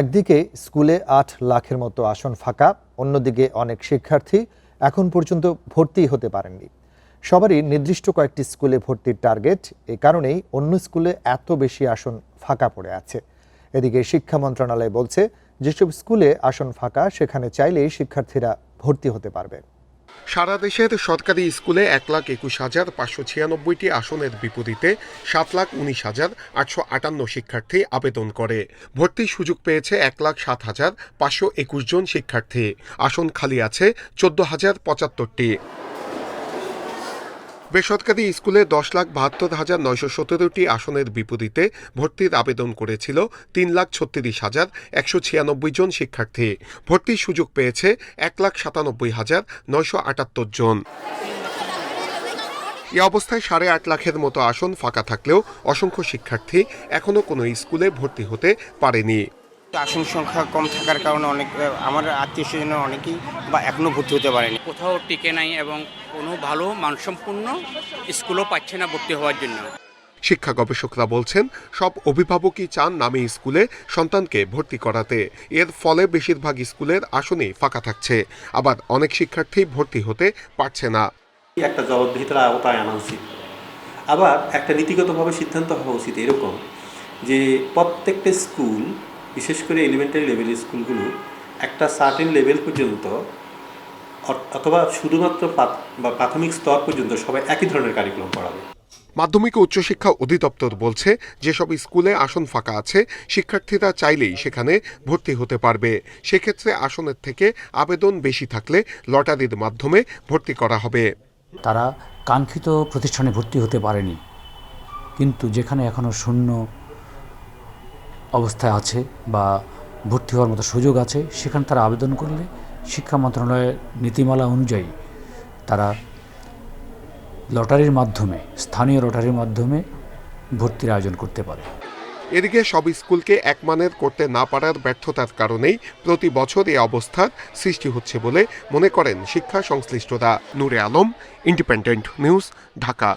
একদিকে স্কুলে ৮ লাখের মতো আসন ফাঁকা, অন্যদিকে অনেক শিক্ষার্থী এখন পর্যন্ত ভর্তি হতে পারেননি। সবারই নির্দিষ্ট কয়েকটি স্কুলে ভর্তির টার্গেট, এ কারণেই অন্য স্কুলে এত বেশি আসন ফাঁকা পড়ে আছে। এদিকে শিক্ষা মন্ত্রণালয় বলছে, যেসব স্কুলে আসন ফাঁকা সেখানে চাইলেই শিক্ষার্থীরা ভর্তি হতে পারবে। সারা দেশের সরকারি স্কুলে ১,২১,৫৯৬টি আসনের বিপরীতে ৭,১৯,৮৫৮ শিক্ষার্থী আবেদন করে। ভর্তির সুযোগ পেয়েছে ১,০৭,৫২১ জন শিক্ষার্থী। আসন খালি আছে ১৪,০৭৫টি। বেসরকারি স্কুলে ১০,৭২,৯১৭টি আসনের বিপরীতে ভর্তির আবেদন করেছিল ৩,৩৬,১৯৬ জন শিক্ষার্থী। ভর্তির সুযোগ পেয়েছে ১,৯৭,৯৭৮ জন। এ অবস্থায় ৮.৫ লাখের মতো আসন ফাঁকা থাকলেও অসংখ্য শিক্ষার্থী এখনো কোনো স্কুলে ভর্তি হতে পারেনি। আসন সংখ্যা কম থাকার কারণে আমার আত্মীয়স্বজন অনেকেই এখনো ভর্তি হতে পারেনি। কোথাও টিকে নাই এবং কোনো ভালো মানসম্পন্ন স্কুলও পাচ্ছে না ভর্তি হওয়ার জন্য। শিক্ষা গবেষকরা বলছেন, সব অভিভাবকই চান নামী স্কুলে সন্তানকে ভর্তি করাতে। এর ফলে বেশিরভাগ স্কুলের আসনই ফাঁকা থাকছে, আবার অনেক শিক্ষার্থী ভর্তি হতে পারছে না। একটা জবাবদিহিতার আওতায় আনা উচিত। আবার একটা নীতিগতভাবে সিদ্ধান্ত হওয়া উচিত এরকম যে প্রত্যেকটা স্কুল, বিশেষ করে এলিমেন্টারি লেভেলের স্কুলগুলো একটা সার্টেন লেভেল পর্যন্ত অথবা শুধুমাত্র প্রাথমিক স্তর পর্যন্ত সবাই একই ধরনের কারিকুলাম পড়াবে। মাধ্যমিক ও উচ্চশিক্ষা অধিদপ্তর বলছে, যেসব স্কুলে আসন ফাঁকা আছে শিক্ষার্থীরা চাইলেই সেখানে ভর্তি হতে পারবে। সেক্ষেত্রে আসনের থেকে আবেদন বেশি থাকলে লটারির মাধ্যমে ভর্তি করা হবে। তারা কাঙ্ক্ষিত প্রতিষ্ঠানে ভর্তি হতে পারেনি, কিন্তু যেখানে এখনও শূন্য অবস্থায় আছে বা ভর্তি হওয়ার মতো সুযোগ আছে, সেখানে তারা আবেদন করলে শিক্ষা মন্ত্রণালয়ের নীতিমালা অনুযায়ী তারা লটারির মাধ্যমে, স্থানীয় লটারির মাধ্যমে ভর্তির আয়োজন করতে পারে। এদিকে সব স্কুলকে একমানের করতে না পারার ব্যর্থতার কারণেই প্রতি বছর এই অবস্থার সৃষ্টি হচ্ছে বলে মনে করেন শিক্ষা সংশ্লিষ্টরা। নূরে আলম, ইন্ডিপেন্ডেন্ট নিউজ, ঢাকা।